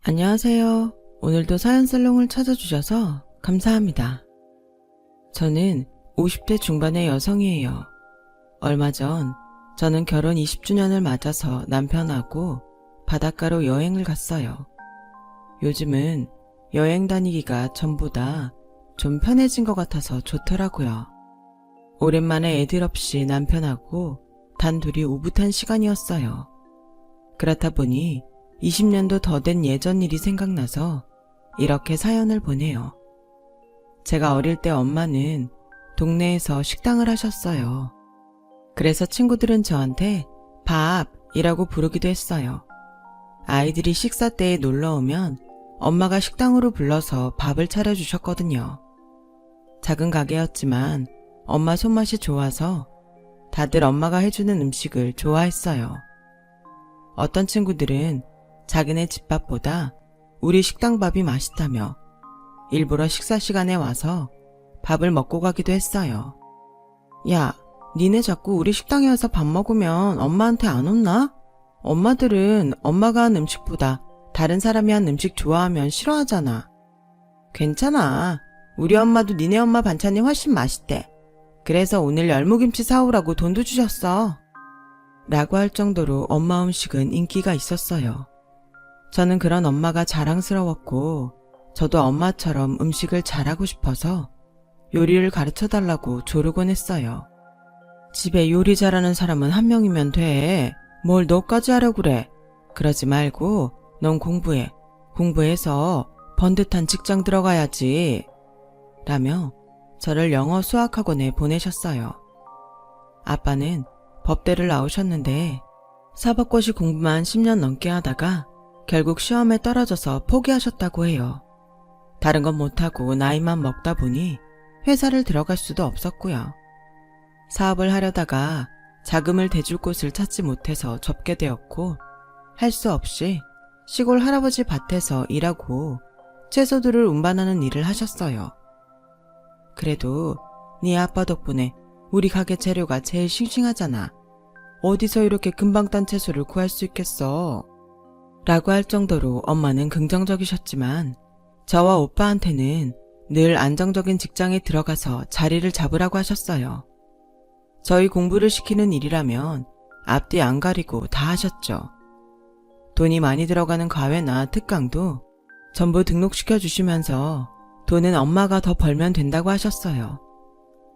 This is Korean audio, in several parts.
안녕하세요. 오늘도 사연살롱을 찾아주셔서 감사합니다. 저는 50대 중반의 여성이에요. 얼마 전 저는 결혼 20주년을 맞아서 남편하고 바닷가로 여행을 갔어요. 요즘은 여행 다니기가 전보다 좀 편해진 것 같아서 좋더라고요. 오랜만에 애들 없이 남편하고 단둘이 오붓한 시간이었어요. 그렇다 보니 20년도 더 된 예전 일이 생각나서 이렇게 사연을 보내요. 제가 어릴 때 엄마는 동네에서 식당을 하셨어요. 그래서 친구들은 저한테 밥이라고 부르기도 했어요. 아이들이 식사 때에 놀러 오면 엄마가 식당으로 불러서 밥을 차려주셨거든요. 작은 가게였지만 엄마 손맛이 좋아서 다들 엄마가 해주는 음식을 좋아했어요. 어떤 친구들은 자기네 집밥보다 우리 식당 밥이 맛있다며 일부러 식사 시간에 와서 밥을 먹고 가기도 했어요. 야, 니네 자꾸 우리 식당에 와서 밥 먹으면 엄마한테 안 혼나? 엄마들은 엄마가 한 음식보다 다른 사람이 한 음식 좋아하면 싫어하잖아. 괜찮아. 우리 엄마도 니네 엄마 반찬이 훨씬 맛있대. 그래서 오늘 열무김치 사오라고 돈도 주셨어. 라고 할 정도로 엄마 음식은 인기가 있었어요. 저는 그런 엄마가 자랑스러웠고 저도 엄마처럼 음식을 잘하고 싶어서 요리를 가르쳐달라고 조르곤 했어요. 집에 요리 잘하는 사람은 한 명이면 돼. 뭘 너까지 하려고 그래. 그러지 말고 넌 공부해. 공부해서 번듯한 직장 들어가야지. 라며 저를 영어 수학학원에 보내셨어요. 아빠는 법대를 나오셨는데 사법고시 공부만 10년 넘게 하다가 결국 시험에 떨어져서 포기하셨다고 해요. 다른 건 못하고 나이만 먹다 보니 회사를 들어갈 수도 없었고요. 사업을 하려다가 자금을 대줄 곳을 찾지 못해서 접게 되었고 할 수 없이 시골 할아버지 밭에서 일하고 채소들을 운반하는 일을 하셨어요. 그래도 네 아빠 덕분에 우리 가게 재료가 제일 싱싱하잖아. 어디서 이렇게 금방 딴 채소를 구할 수 있겠어? 라고 할 정도로 엄마는 긍정적이셨지만 저와 오빠한테는 늘 안정적인 직장에 들어가서 자리를 잡으라고 하셨어요. 저희 공부를 시키는 일이라면 앞뒤 안 가리고 다 하셨죠. 돈이 많이 들어가는 과외나 특강도 전부 등록시켜 주시면서 돈은 엄마가 더 벌면 된다고 하셨어요.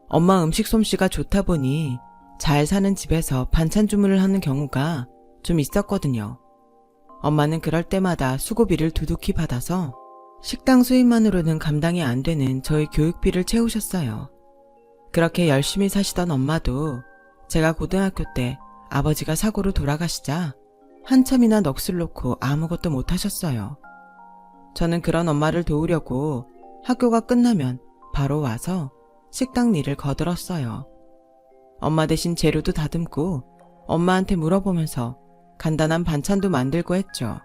엄마 음식 솜씨가 좋다 보니 잘 사는 집에서 반찬 주문을 하는 경우가 좀 있었거든요. 엄마는 그럴 때마다 수고비를 두둑히 받아서 식당 수입만으로는 감당이 안 되는 저희 교육비를 채우셨어요. 그렇게 열심히 사시던 엄마도 제가 고등학교 때 아버지가 사고로 돌아가시자 한참이나 넋을 놓고 아무것도 못 하셨어요. 저는 그런 엄마를 도우려고 학교가 끝나면 바로 와서 식당 일을 거들었어요. 엄마 대신 재료도 다듬고 엄마한테 물어보면서 간단한 반찬도 만들고 했죠.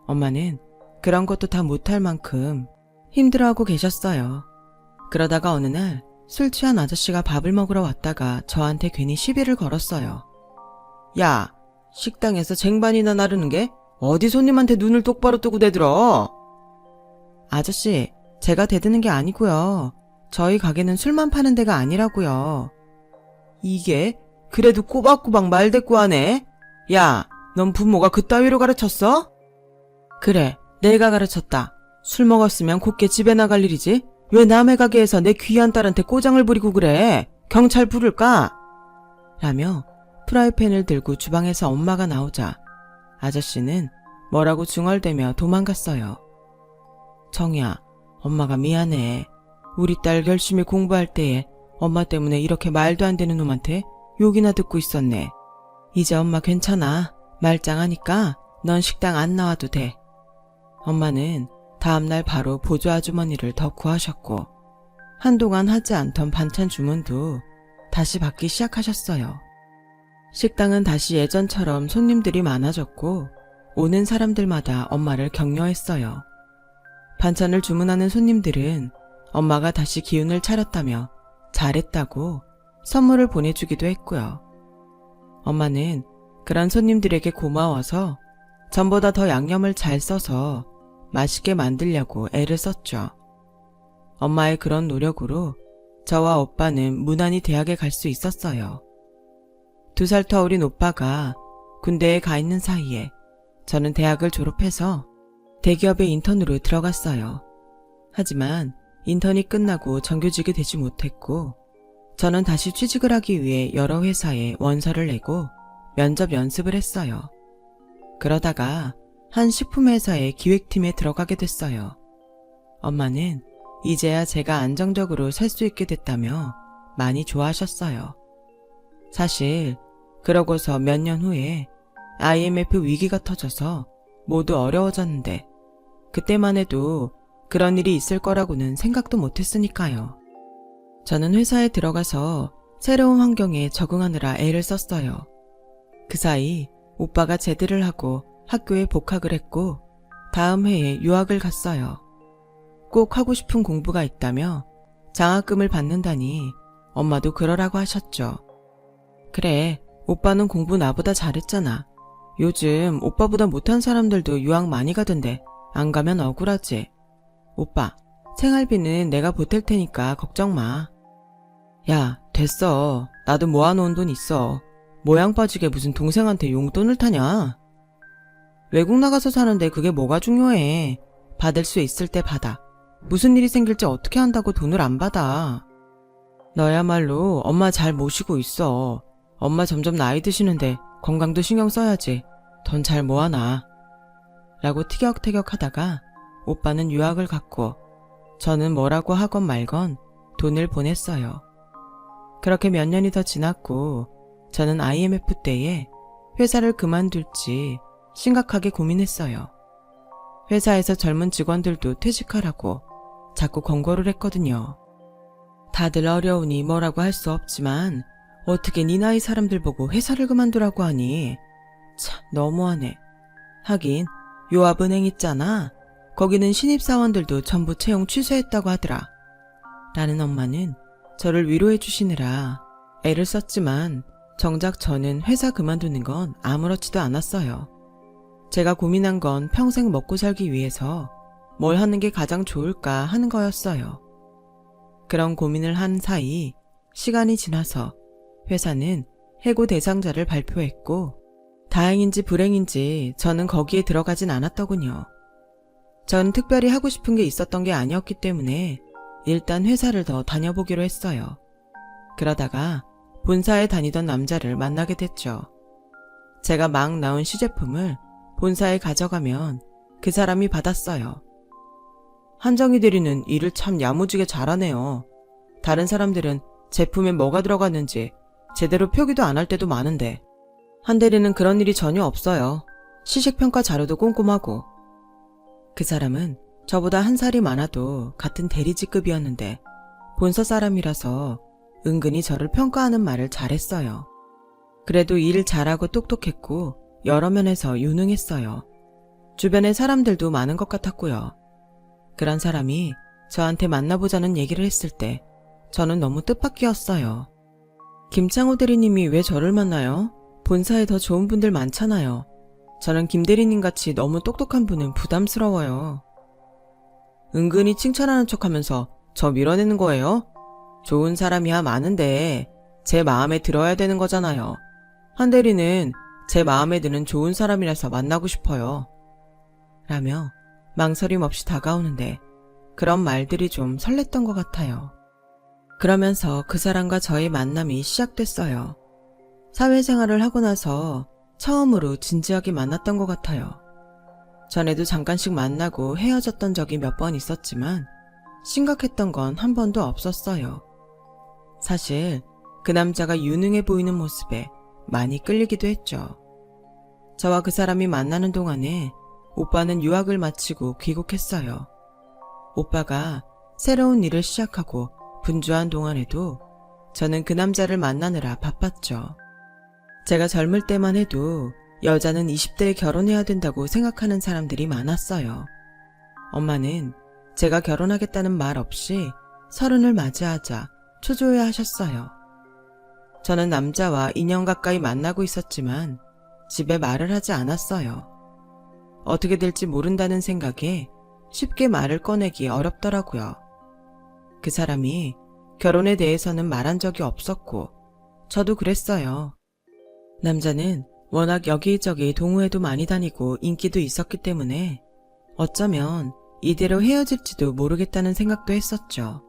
엄마는 그런 것도 다 못할 만큼 힘들어하고 계셨어요. 그러다가 어느 날 술 취한 아저씨가 밥을 먹으러 왔다가 저한테 괜히 시비를 걸었어요. 야, 식당에서 쟁반이나 나르는 게 어디 손님한테 눈을 똑바로 뜨고 대들어? 아저씨, 제가 대드는 게 아니고요. 저희 가게는 술만 파는 데가 아니라고요. 이게 그래도 꼬박꼬박 말대꾸하네. 야, 넌 부모가 그따위로 가르쳤어? 그래, 내가 가르쳤다. 술 먹었으면 곱게 집에 나갈 일이지. 왜 남의 가게에서 내 귀한 딸한테 꼬장을 부리고 그래? 경찰 부를까? 라며 프라이팬을 들고 주방에서 엄마가 나오자 아저씨는 뭐라고 중얼대며 도망갔어요. 정이야, 엄마가 미안해. 우리 딸 열심히 공부할 때에 엄마 때문에 이렇게 말도 안 되는 놈한테 욕이나 듣고 있었네. 이제 엄마 괜찮아. 말짱하니까 넌 식당 안 나와도 돼. 엄마는 다음날 바로 보조 아주머니를 더 구하셨고 한동안 하지 않던 반찬 주문도 다시 받기 시작하셨어요. 식당은 다시 예전처럼 손님들이 많아졌고 오는 사람들마다 엄마를 격려했어요. 반찬을 주문하는 손님들은 엄마가 다시 기운을 차렸다며 잘했다고 선물을 보내주기도 했고요. 엄마는 그런 손님들에게 고마워서 전보다 더 양념을 잘 써서 맛있게 만들려고 애를 썼죠. 엄마의 그런 노력으로 저와 오빠는 무난히 대학에 갈 수 있었어요. 2살 더 어린 오빠가 군대에 가 있는 사이에 저는 대학을 졸업해서 대기업의 인턴으로 들어갔어요. 하지만 인턴이 끝나고 정규직이 되지 못했고 저는 다시 취직을 하기 위해 여러 회사에 원서를 내고 면접 연습을 했어요. 그러다가 한 식품회사의 기획팀에 들어가게 됐어요. 엄마는 이제야 제가 안정적으로 살 수 있게 됐다며 많이 좋아하셨어요. 사실 그러고서 몇 년 후에 IMF 위기가 터져서 모두 어려워졌는데 그때만 해도 그런 일이 있을 거라고는 생각도 못했으니까요. 저는 회사에 들어가서 새로운 환경에 적응하느라 애를 썼어요. 그 사이 오빠가 제대를 하고 학교에 복학을 했고 다음 해에 유학을 갔어요. 꼭 하고 싶은 공부가 있다며 장학금을 받는다니 엄마도 그러라고 하셨죠. 그래, 오빠는 공부 나보다 잘했잖아. 요즘 오빠보다 못한 사람들도 유학 많이 가던데 안 가면 억울하지. 오빠, 생활비는 내가 보탤 테니까 걱정 마. 야, 됐어. 나도 모아놓은 돈 있어. 모양 빠지게 무슨 동생한테 용돈을 타냐? 외국 나가서 사는데 그게 뭐가 중요해. 받을 수 있을 때 받아. 무슨 일이 생길지 어떻게 한다고 돈을 안 받아. 너야말로 엄마 잘 모시고 있어. 엄마 점점 나이 드시는데 건강도 신경 써야지. 돈 잘 모아놔. 라고 티격태격 하다가 오빠는 유학을 갔고 저는 뭐라고 하건 말건 돈을 보냈어요. 그렇게 몇 년이 더 지났고 저는 IMF 때에 회사를 그만둘지 심각하게 고민했어요. 회사에서 젊은 직원들도 퇴직하라고 자꾸 권고를 했거든요. 다들 어려우니 뭐라고 할 수 없지만 어떻게 네 나이 사람들 보고 회사를 그만두라고 하니? 참 너무하네. 하긴 요합은행 있잖아. 거기는 신입사원들도 전부 채용 취소했다고 하더라. 라는 엄마는 저를 위로해 주시느라 애를 썼지만 정작 저는 회사 그만두는 건 아무렇지도 않았어요. 제가 고민한 건 평생 먹고 살기 위해서 뭘 하는 게 가장 좋을까 하는 거였어요. 그런 고민을 한 사이 시간이 지나서 회사는 해고 대상자를 발표했고 다행인지 불행인지 저는 거기에 들어가진 않았더군요. 전 특별히 하고 싶은 게 있었던 게 아니었기 때문에 일단 회사를 더 다녀보기로 했어요. 그러다가 본사에 다니던 남자를 만나게 됐죠. 제가 막 나온 시제품을 본사에 가져가면 그 사람이 받았어요. 한정희 대리는 일을 참 야무지게 잘하네요. 다른 사람들은 제품에 뭐가 들어갔는지 제대로 표기도 안 할 때도 많은데 한 대리는 그런 일이 전혀 없어요. 시식평가 자료도 꼼꼼하고. 그 사람은 저보다 한 살이 많아도 같은 대리직급이었는데 본사 사람이라서 은근히 저를 평가하는 말을 잘했어요. 그래도 일 잘하고 똑똑했고 여러 면에서 유능했어요. 주변에 사람들도 많은 것 같았고요. 그런 사람이 저한테 만나보자는 얘기를 했을 때 저는 너무 뜻밖이었어요. 김창호 대리님이 왜 저를 만나요? 본사에 더 좋은 분들 많잖아요. 저는 김 대리님 같이 너무 똑똑한 분은 부담스러워요. 은근히 칭찬하는 척하면서 저 밀어내는 거예요? 좋은 사람이야 많은데 제 마음에 들어야 되는 거잖아요. 한 대리는 제 마음에 드는 좋은 사람이라서 만나고 싶어요. 라며 망설임 없이 다가오는데 그런 말들이 좀 설렜던 것 같아요. 그러면서 그 사람과 저의 만남이 시작됐어요. 사회생활을 하고 나서 처음으로 진지하게 만났던 것 같아요. 전에도 잠깐씩 만나고 헤어졌던 적이 몇 번 있었지만 심각했던 건 한 번도 없었어요. 사실 그 남자가 유능해 보이는 모습에 많이 끌리기도 했죠. 저와 그 사람이 만나는 동안에 오빠는 유학을 마치고 귀국했어요. 오빠가 새로운 일을 시작하고 분주한 동안에도 저는 그 남자를 만나느라 바빴죠. 제가 젊을 때만 해도 여자는 20대에 결혼해야 된다고 생각하는 사람들이 많았어요. 엄마는 제가 결혼하겠다는 말 없이 30을 맞이하자 초조해 하셨어요. 저는 남자와 2년 가까이 만나고 있었지만 집에 말을 하지 않았어요. 어떻게 될지 모른다는 생각에 쉽게 말을 꺼내기 어렵더라고요. 그 사람이 결혼에 대해서는 말한 적이 없었고 저도 그랬어요. 남자는 워낙 여기저기 동호회도 많이 다니고 인기도 있었기 때문에 어쩌면 이대로 헤어질지도 모르겠다는 생각도 했었죠.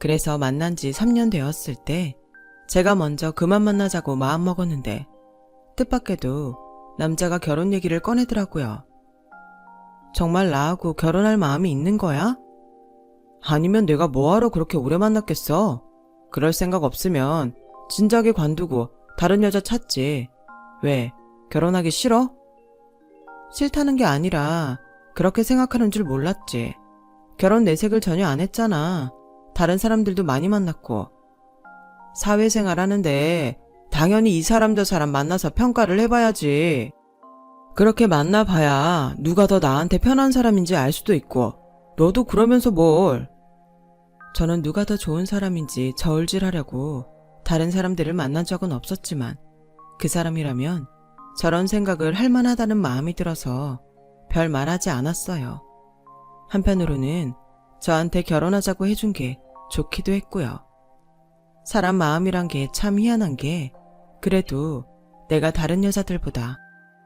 그래서 만난 지 3년 되었을 때 제가 먼저 그만 만나자고 마음먹었는데 뜻밖에도 남자가 결혼 얘기를 꺼내더라고요. 정말 나하고 결혼할 마음이 있는 거야? 아니면 내가 뭐하러 그렇게 오래 만났겠어? 그럴 생각 없으면 진작에 관두고 다른 여자 찾지. 왜? 결혼하기 싫어? 싫다는 게 아니라 그렇게 생각하는 줄 몰랐지. 결혼 내색을 전혀 안 했잖아. 다른 사람들도 많이 만났고. 사회생활 하는데 당연히 이 사람 저 사람 만나서 평가를 해봐야지. 그렇게 만나봐야 누가 더 나한테 편한 사람인지 알 수도 있고 너도 그러면서 뭘. 저는 누가 더 좋은 사람인지 저울질하려고 다른 사람들을 만난 적은 없었지만 그 사람이라면 저런 생각을 할 만하다는 마음이 들어서 별 말하지 않았어요. 한편으로는 저한테 결혼하자고 해준 게 좋기도 했고요. 사람 마음이란 게 참 희한한 게 그래도 내가 다른 여자들보다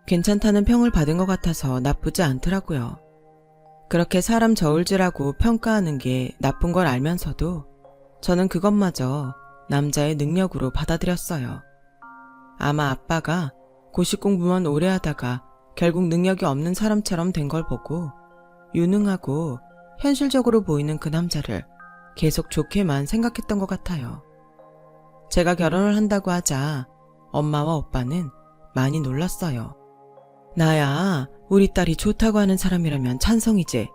괜찮다는 평을 받은 것 같아서 나쁘지 않더라고요. 그렇게 사람 저울질하고 평가하는 게 나쁜 걸 알면서도 저는 그것마저 남자의 능력으로 받아들였어요. 아마 아빠가 고시 공부만 오래 하다가 결국 능력이 없는 사람처럼 된 걸 보고 유능하고 현실적으로 보이는 그 남자를 계속 좋게만 생각했던 것 같아요. 제가 결혼을 한다고 하자 엄마와 오빠는 많이 놀랐어요. 나야 우리 딸이 좋다고 하는 사람이라면 찬성이지.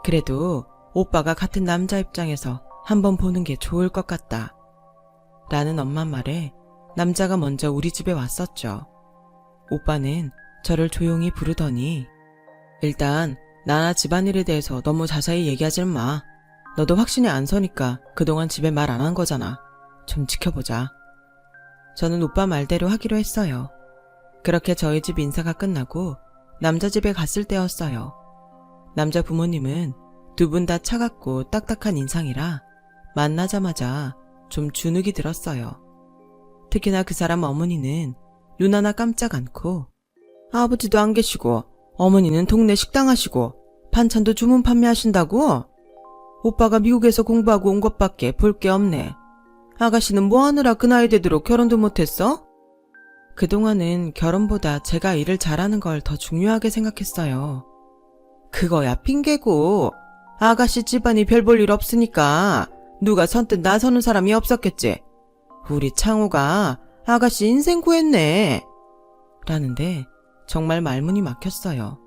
그래도 오빠가 같은 남자 입장에서 한번 보는 게 좋을 것 같다. 라는 엄마 말에 남자가 먼저 우리 집에 왔었죠. 오빠는 저를 조용히 부르더니 일단 나나 집안일에 대해서 너무 자세히 얘기하지는 마. 너도 확신이 안 서니까 그동안 집에 말 안 한 거잖아. 좀 지켜보자. 저는 오빠 말대로 하기로 했어요. 그렇게 저희 집 인사가 끝나고 남자 집에 갔을 때였어요. 남자 부모님은 두 분 다 차갑고 딱딱한 인상이라 만나자마자 좀 주눅이 들었어요. 특히나 그 사람 어머니는 눈 하나 깜짝 않고 아버지도 안 계시고 어머니는 동네 식당 하시고 반찬도 주문 판매하신다고? 오빠가 미국에서 공부하고 온 것밖에 볼 게 없네. 아가씨는 뭐 하느라 그 나이 되도록 결혼도 못했어? 그동안은 결혼보다 제가 일을 잘하는 걸 더 중요하게 생각했어요. 그거야 핑계고 아가씨 집안이 별 볼 일 없으니까 누가 선뜻 나서는 사람이 없었겠지. 우리 창호가 아가씨 인생 구했네. 라는데 정말 말문이 막혔어요.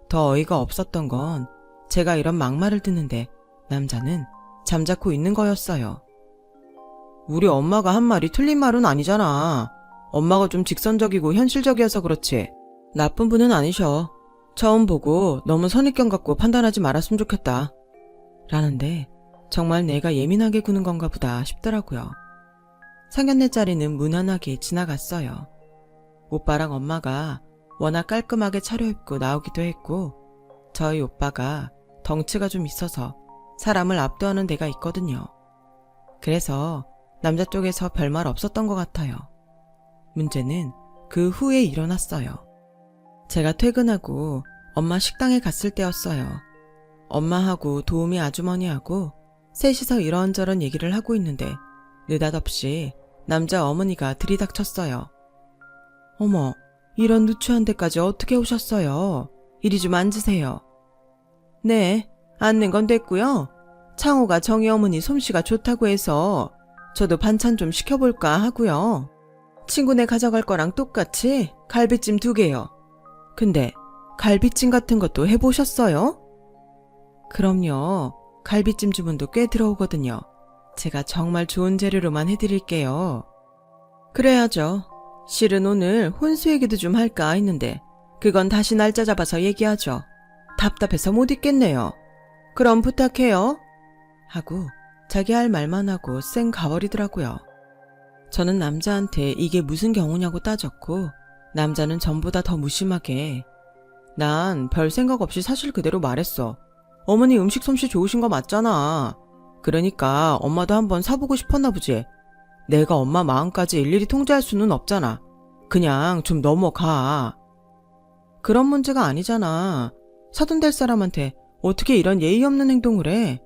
더 어이가 없었던 건 제가 이런 막말을 듣는데 남자는 잠자코 있는 거였어요. 우리 엄마가 한 말이 틀린 말은 아니잖아. 엄마가 좀 직선적이고 현실적이어서 그렇지. 나쁜 분은 아니셔. 처음 보고 너무 선입견 갖고 판단하지 말았으면 좋겠다. 라는데 정말 내가 예민하게 구는 건가 보다 싶더라고요. 상견례 자리는 무난하게 지나갔어요. 오빠랑 엄마가 워낙 깔끔하게 차려입고 나오기도 했고 저희 오빠가 덩치가 좀 있어서 사람을 압도하는 데가 있거든요. 그래서 남자 쪽에서 별말 없었던 것 같아요. 문제는 그 후에 일어났어요. 제가 퇴근하고 엄마 식당에 갔을 때였어요. 엄마하고 도우미 아주머니하고 셋이서 이런저런 얘기를 하고 있는데 느닷없이 남자 어머니가 들이닥쳤어요. 어머, 이런 누추한 데까지 어떻게 오셨어요? 이리 좀 앉으세요. 네, 앉는 건 됐고요. 창호가 정희 어머니 솜씨가 좋다고 해서 저도 반찬 좀 시켜볼까 하고요. 친구네 가져갈 거랑 똑같이 갈비찜 2개요. 근데 갈비찜 같은 것도 해보셨어요? 그럼요. 갈비찜 주문도 꽤 들어오거든요. 제가 정말 좋은 재료로만 해드릴게요. 그래야죠. 실은 오늘 혼수 얘기도 좀 할까 했는데 그건 다시 날짜 잡아서 얘기하죠. 답답해서 못 있겠네요. 그럼 부탁해요. 하고 자기 할 말만 하고 쌩 가버리더라고요. 저는 남자한테 이게 무슨 경우냐고 따졌고 남자는 전보다 더 무심하게 난 별 생각 없이 사실 그대로 말했어. 어머니 음식 솜씨 좋으신 거 맞잖아. 그러니까 엄마도 한번 사보고 싶었나 보지. 내가 엄마 마음까지 일일이 통제할 수는 없잖아. 그냥 좀 넘어가. 그런 문제가 아니잖아. 사돈 될 사람한테 어떻게 이런 예의 없는 행동을 해?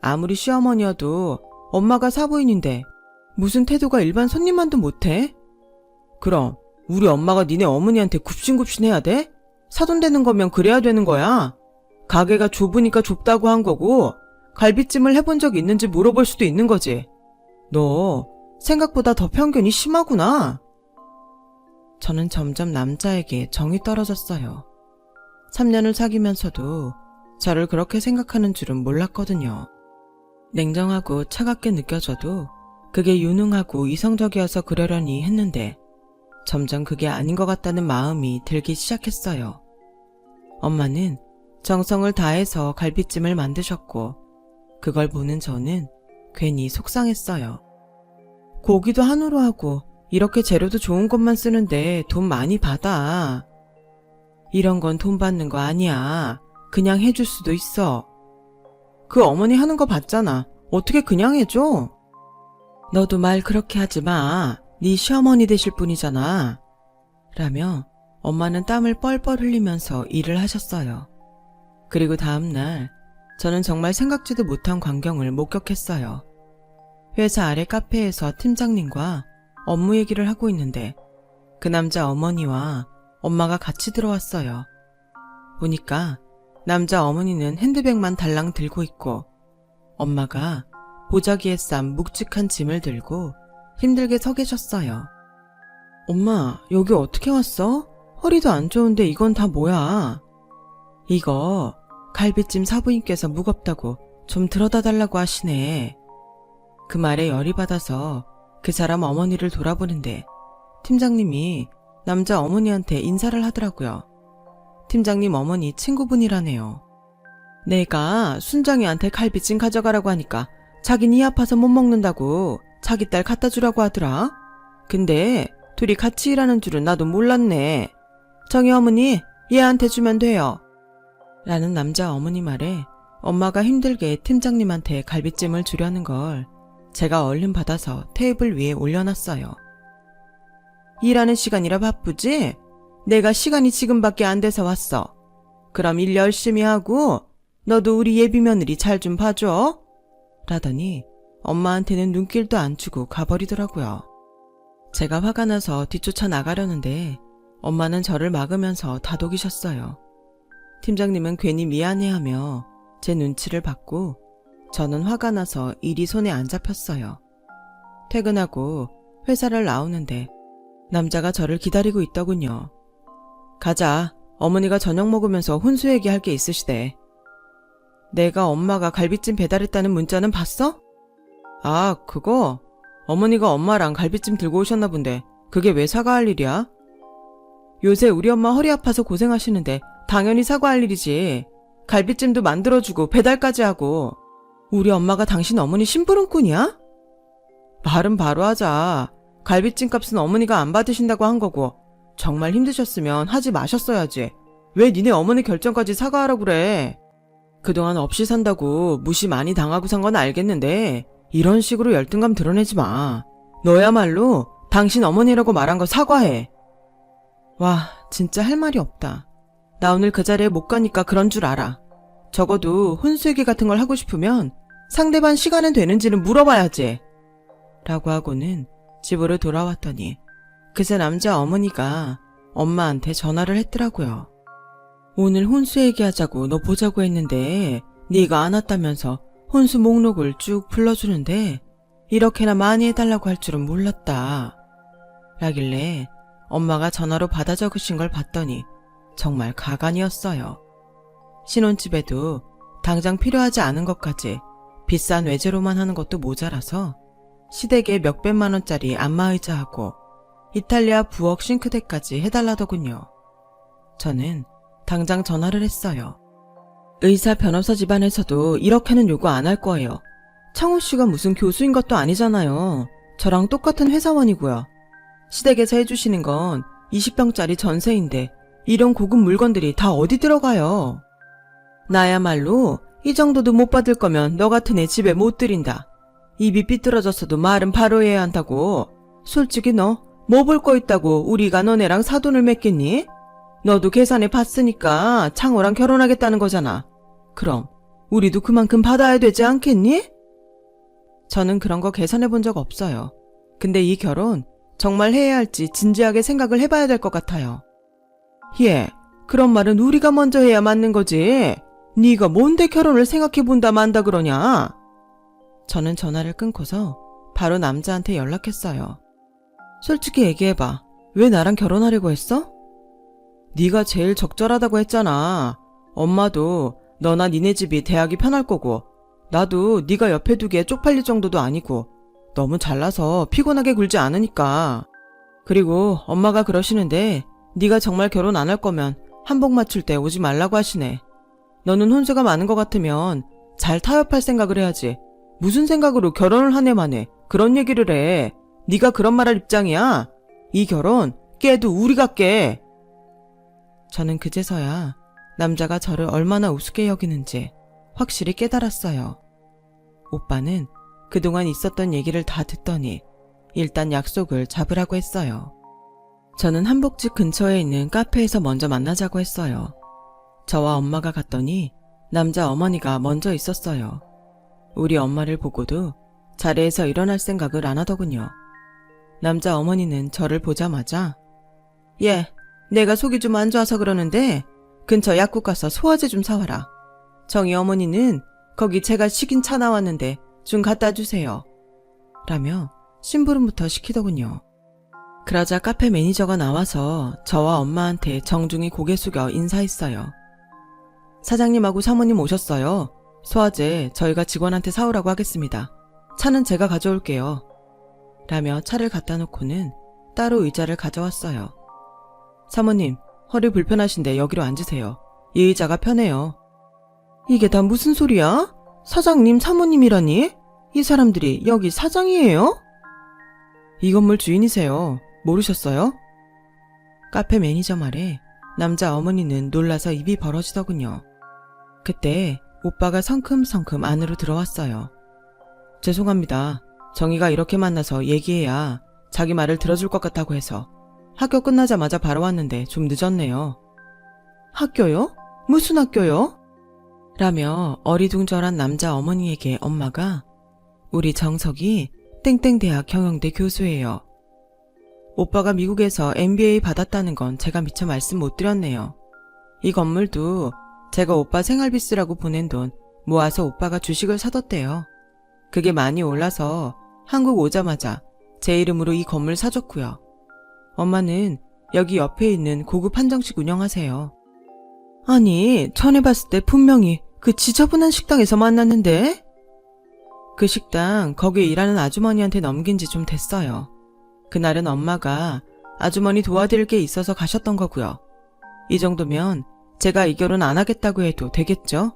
아무리 시어머니여도 엄마가 사부인인데 무슨 태도가 일반 손님만도 못해? 그럼 우리 엄마가 니네 어머니한테 굽신굽신해야 돼? 사돈 되는 거면 그래야 되는 거야. 가게가 좁으니까 좁다고 한 거고 갈비찜을 해본 적 있는지 물어볼 수도 있는 거지. 너 생각보다 더 편견이 심하구나. 저는 점점 남자에게 정이 떨어졌어요. 3년을 사귀면서도 저를 그렇게 생각하는 줄은 몰랐거든요. 냉정하고 차갑게 느껴져도 그게 유능하고 이성적이어서 그러려니 했는데 점점 그게 아닌 것 같다는 마음이 들기 시작했어요. 엄마는 정성을 다해서 갈비찜을 만드셨고 그걸 보는 저는 괜히 속상했어요. 고기도 한우로 하고 이렇게 재료도 좋은 것만 쓰는데 돈 많이 받아. 이런 건 돈 받는 거 아니야. 그냥 해줄 수도 있어. 그 어머니 하는 거 봤잖아. 어떻게 그냥 해줘? 너도 말 그렇게 하지 마. 네 시어머니 되실 분이잖아. 라며 엄마는 땀을 뻘뻘 흘리면서 일을 하셨어요. 그리고 다음날 저는 정말 생각지도 못한 광경을 목격했어요. 회사 아래 카페에서 팀장님과 업무 얘기를 하고 있는데 그 남자 어머니와 엄마가 같이 들어왔어요. 보니까 남자 어머니는 핸드백만 달랑 들고 있고 엄마가 보자기에 싼 묵직한 짐을 들고 힘들게 서 계셨어요. 엄마, 여기 어떻게 왔어? 허리도 안 좋은데 이건 다 뭐야? 이거 갈비찜 사부인께서 무겁다고 좀 들어다 달라고 하시네. 그 말에 열이 받아서 그 사람 어머니를 돌아보는데 팀장님이 남자 어머니한테 인사를 하더라고요. 팀장님 어머니 친구분이라네요. 내가 순정이한테 갈비찜 가져가라고 하니까 자긴 이 아파서 못 먹는다고 자기 딸 갖다 주라고 하더라. 근데 둘이 같이 일하는 줄은 나도 몰랐네. 정희 어머니 얘한테 주면 돼요. 라는 남자 어머니 말에 엄마가 힘들게 팀장님한테 갈비찜을 주려는 걸 제가 얼른 받아서 테이블 위에 올려놨어요. 일하는 시간이라 바쁘지? 내가 시간이 지금밖에 안 돼서 왔어. 그럼 일 열심히 하고 너도 우리 예비 며느리 잘 좀 봐줘. 라더니 엄마한테는 눈길도 안 주고 가버리더라고요. 제가 화가 나서 뒤쫓아 나가려는데 엄마는 저를 막으면서 다독이셨어요. 팀장님은 괜히 미안해하며 제 눈치를 받고 저는 화가 나서 일이 손에 안 잡혔어요. 퇴근하고 회사를 나오는데 남자가 저를 기다리고 있더군요. 가자. 어머니가 저녁 먹으면서 혼수 얘기할 게 있으시대. 내가 엄마가 갈비찜 배달했다는 문자는 봤어? 아, 그거? 어머니가 엄마랑 갈비찜 들고 오셨나 본데 그게 왜 사과할 일이야? 요새 우리 엄마 허리 아파서 고생하시는데 당연히 사과할 일이지. 갈비찜도 만들어주고 배달까지 하고. 우리 엄마가 당신 어머니 심부름꾼이야? 말은 바로 하자. 갈비찜 값은 어머니가 안 받으신다고 한 거고 정말 힘드셨으면 하지 마셨어야지. 왜 니네 어머니 결정까지 사과하라고 그래. 그동안 없이 산다고 무시 많이 당하고 산 건 알겠는데 이런 식으로 열등감 드러내지 마. 너야말로 당신 어머니라고 말한 거 사과해. 와, 진짜 할 말이 없다. 나 오늘 그 자리에 못 가니까 그런 줄 알아. 적어도 혼수얘기 같은 걸 하고 싶으면 상대방 시간은 되는지는 물어봐야지. 라고 하고는 집으로 돌아왔더니 그새 남자 어머니가 엄마한테 전화를 했더라고요. 오늘 혼수 얘기하자고 너 보자고 했는데 네가 안 왔다면서 혼수 목록을 쭉 불러주는데 이렇게나 많이 해달라고 할 줄은 몰랐다. 라길래 엄마가 전화로 받아 적으신 걸 봤더니 정말 가관이었어요. 신혼집에도 당장 필요하지 않은 것까지 비싼 외제로만 하는 것도 모자라서 시댁에 몇백만 원짜리 안마의자하고 이탈리아 부엌 싱크대까지 해달라더군요. 저는 당장 전화를 했어요. 의사 변호사 집안에서도 이렇게는 요구 안 할 거예요. 창호 씨가 무슨 교수인 것도 아니잖아요. 저랑 똑같은 회사원이고요. 시댁에서 해주시는 건 20평짜리 전세인데 이런 고급 물건들이 다 어디 들어가요? 나야말로 이 정도도 못 받을 거면 너 같은 애 집에 못 들인다. 입이 삐뚤어졌어도 말은 바로 해야 한다고. 솔직히 너 뭐 볼 거 있다고 우리가 너네랑 사돈을 맺겠니? 너도 계산해 봤으니까 창호랑 결혼하겠다는 거잖아. 그럼 우리도 그만큼 받아야 되지 않겠니? 저는 그런 거 계산해 본 적 없어요. 근데 이 결혼 정말 해야 할지 진지하게 생각을 해봐야 될 것 같아요. 예, 그런 말은 우리가 먼저 해야 맞는 거지. 네가 뭔데 결혼을 생각해 본다 만다 그러냐? 저는 전화를 끊고서 바로 남자한테 연락했어요. 솔직히 얘기해봐. 왜 나랑 결혼하려고 했어? 네가 제일 적절하다고 했잖아. 엄마도 너나 니네 집이 대학이 편할 거고 나도 네가 옆에 두기에 쪽팔릴 정도도 아니고 너무 잘나서 피곤하게 굴지 않으니까. 그리고 엄마가 그러시는데 네가 정말 결혼 안 할 거면 한복 맞출 때 오지 말라고 하시네. 너는 혼수가 많은 것 같으면 잘 타협할 생각을 해야지. 무슨 생각으로 결혼을 한 해 만에 그런 얘기를 해. 네가 그런 말할 입장이야? 이 결혼 깨도 우리가 깨. 저는 그제서야 남자가 저를 얼마나 우습게 여기는지 확실히 깨달았어요. 오빠는 그동안 있었던 얘기를 다 듣더니 일단 약속을 잡으라고 했어요. 저는 한복집 근처에 있는 카페에서 먼저 만나자고 했어요. 저와 엄마가 갔더니 남자 어머니가 먼저 있었어요. 우리 엄마를 보고도 자리에서 일어날 생각을 안 하더군요. 남자 어머니는 저를 보자마자 예, 내가 속이 좀 안 좋아서 그러는데 근처 약국 가서 소화제 좀 사와라. 정희 어머니는 거기 제가 시킨 차 나왔는데 좀 갖다 주세요. 라며 심부름부터 시키더군요. 그러자 카페 매니저가 나와서 저와 엄마한테 정중히 고개 숙여 인사했어요. 사장님하고 사모님 오셨어요. 소화제 저희가 직원한테 사오라고 하겠습니다. 차는 제가 가져올게요. 라며 차를 갖다 놓고는 따로 의자를 가져왔어요. 사모님, 허리 불편하신데 여기로 앉으세요. 이 의자가 편해요. 이게 다 무슨 소리야? 사장님, 사모님이라니? 이 사람들이 여기 사장이에요? 이 건물 주인이세요. 모르셨어요? 카페 매니저 말에 남자 어머니는 놀라서 입이 벌어지더군요. 그때 오빠가 성큼성큼 안으로 들어왔어요. 죄송합니다. 정희가 이렇게 만나서 얘기해야 자기 말을 들어줄 것 같다고 해서 학교 끝나자마자 바로 왔는데 좀 늦었네요. 학교요? 무슨 학교요? 라며 어리둥절한 남자 어머니에게 엄마가 우리 정석이 땡땡대학 경영대 교수예요. 오빠가 미국에서 MBA 받았다는 건 제가 미처 말씀 못 드렸네요. 이 건물도 제가 오빠 생활비 쓰라고 보낸 돈 모아서 오빠가 주식을 사뒀대요. 그게 많이 올라서 한국 오자마자 제 이름으로 이 건물 사줬고요. 엄마는 여기 옆에 있는 고급 한정식 운영하세요. 아니, 전에 봤을 때 분명히 그 지저분한 식당에서 만났는데? 그 식당 거기에 일하는 아주머니한테 넘긴 지 좀 됐어요. 그날은 엄마가 아주머니 도와드릴 게 있어서 가셨던 거고요. 이 정도면 제가 이 결혼 안 하겠다고 해도 되겠죠?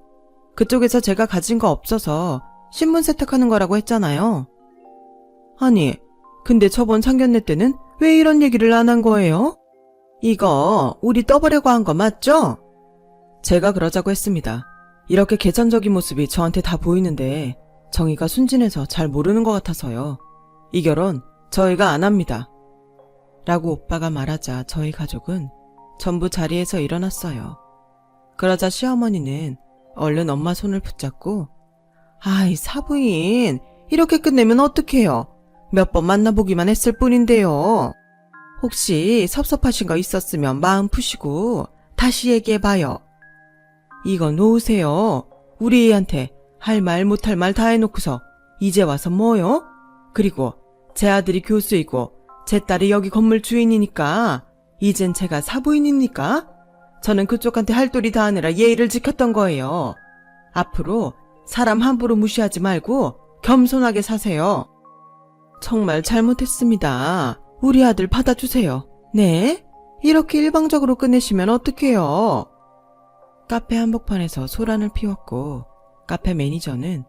그쪽에서 제가 가진 거 없어서 신분 세탁하는 거라고 했잖아요. 아니, 근데 저번 상견례 때는 왜 이런 얘기를 안 한 거예요? 이거 우리 떠보려고 한 거 맞죠? 제가 그러자고 했습니다. 이렇게 계산적인 모습이 저한테 다 보이는데 정희가 순진해서 잘 모르는 것 같아서요. 이 결혼 저희가 안 합니다. 라고 오빠가 말하자 저희 가족은 전부 자리에서 일어났어요. 그러자 시어머니는 얼른 엄마 손을 붙잡고 아이 사부인 이렇게 끝내면 어떡해요. 몇 번 만나보기만 했을 뿐인데요. 혹시 섭섭하신 거 있었으면 마음 푸시고 다시 얘기해봐요. 이거 놓으세요. 우리 애한테 할 말 못할 말 다 해놓고서 이제 와서 뭐요? 그리고 제 아들이 교수이고 제 딸이 여기 건물 주인이니까 이젠 제가 사부인입니까? 저는 그쪽한테 할 도리 다 하느라 예의를 지켰던 거예요. 앞으로 사람 함부로 무시하지 말고 겸손하게 사세요. 정말 잘못했습니다. 우리 아들 받아주세요. 네? 이렇게 일방적으로 끝내시면 어떡해요? 카페 한복판에서 소란을 피웠고 카페 매니저는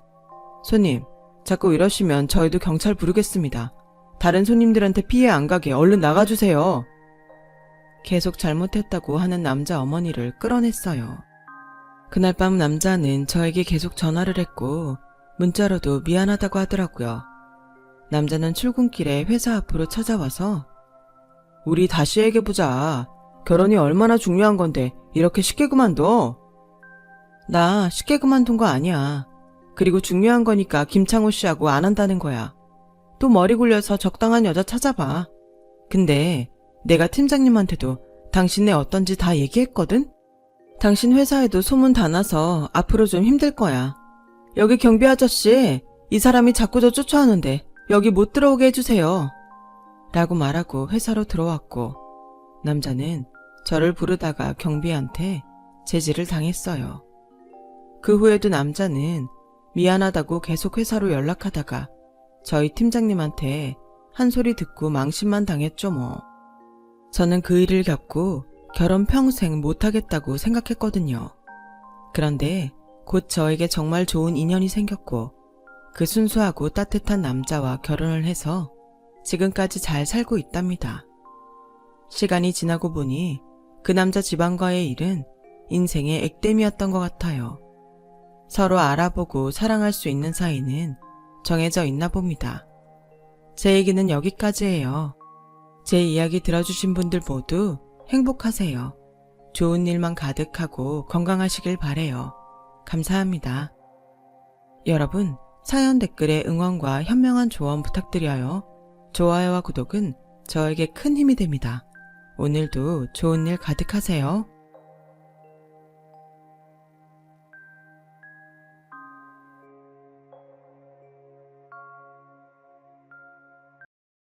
손님, 자꾸 이러시면 저희도 경찰 부르겠습니다. 다른 손님들한테 피해 안 가게 얼른 나가주세요. 계속 잘못했다고 하는 남자 어머니를 끌어냈어요. 그날 밤 남자는 저에게 계속 전화를 했고 문자로도 미안하다고 하더라고요. 남자는 출근길에 회사 앞으로 찾아와서 우리 다시 얘기해보자. 결혼이 얼마나 중요한 건데 이렇게 쉽게 그만둬? 나 쉽게 그만둔 거 아니야. 그리고 중요한 거니까 김창호 씨하고 안 한다는 거야. 또 머리 굴려서 적당한 여자 찾아봐. 근데 내가 팀장님한테도 당신네 어떤지 다 얘기했거든? 당신 회사에도 소문 다 나서 앞으로 좀 힘들 거야. 여기 경비 아저씨, 이 사람이 자꾸 저 쫓아오는데 여기 못 들어오게 해주세요. 라고 말하고 회사로 들어왔고 남자는 저를 부르다가 경비한테 제지를 당했어요. 그 후에도 남자는 미안하다고 계속 회사로 연락하다가 저희 팀장님한테 한 소리 듣고 망신만 당했죠 뭐. 저는 그 일을 겪고 결혼 평생 못하겠다고 생각했거든요. 그런데 곧 저에게 정말 좋은 인연이 생겼고 그 순수하고 따뜻한 남자와 결혼을 해서 지금까지 잘 살고 있답니다. 시간이 지나고 보니 그 남자 집안과의 일은 인생의 액땜이었던 것 같아요. 서로 알아보고 사랑할 수 있는 사이는 정해져 있나 봅니다. 제 얘기는 여기까지예요. 제 이야기 들어주신 분들 모두 행복하세요. 좋은 일만 가득하고 건강하시길 바래요. 감사합니다. 여러분, 사연 댓글에 응원과 현명한 조언 부탁드려요. 좋아요와 구독은 저에게 큰 힘이 됩니다. 오늘도 좋은 일 가득하세요.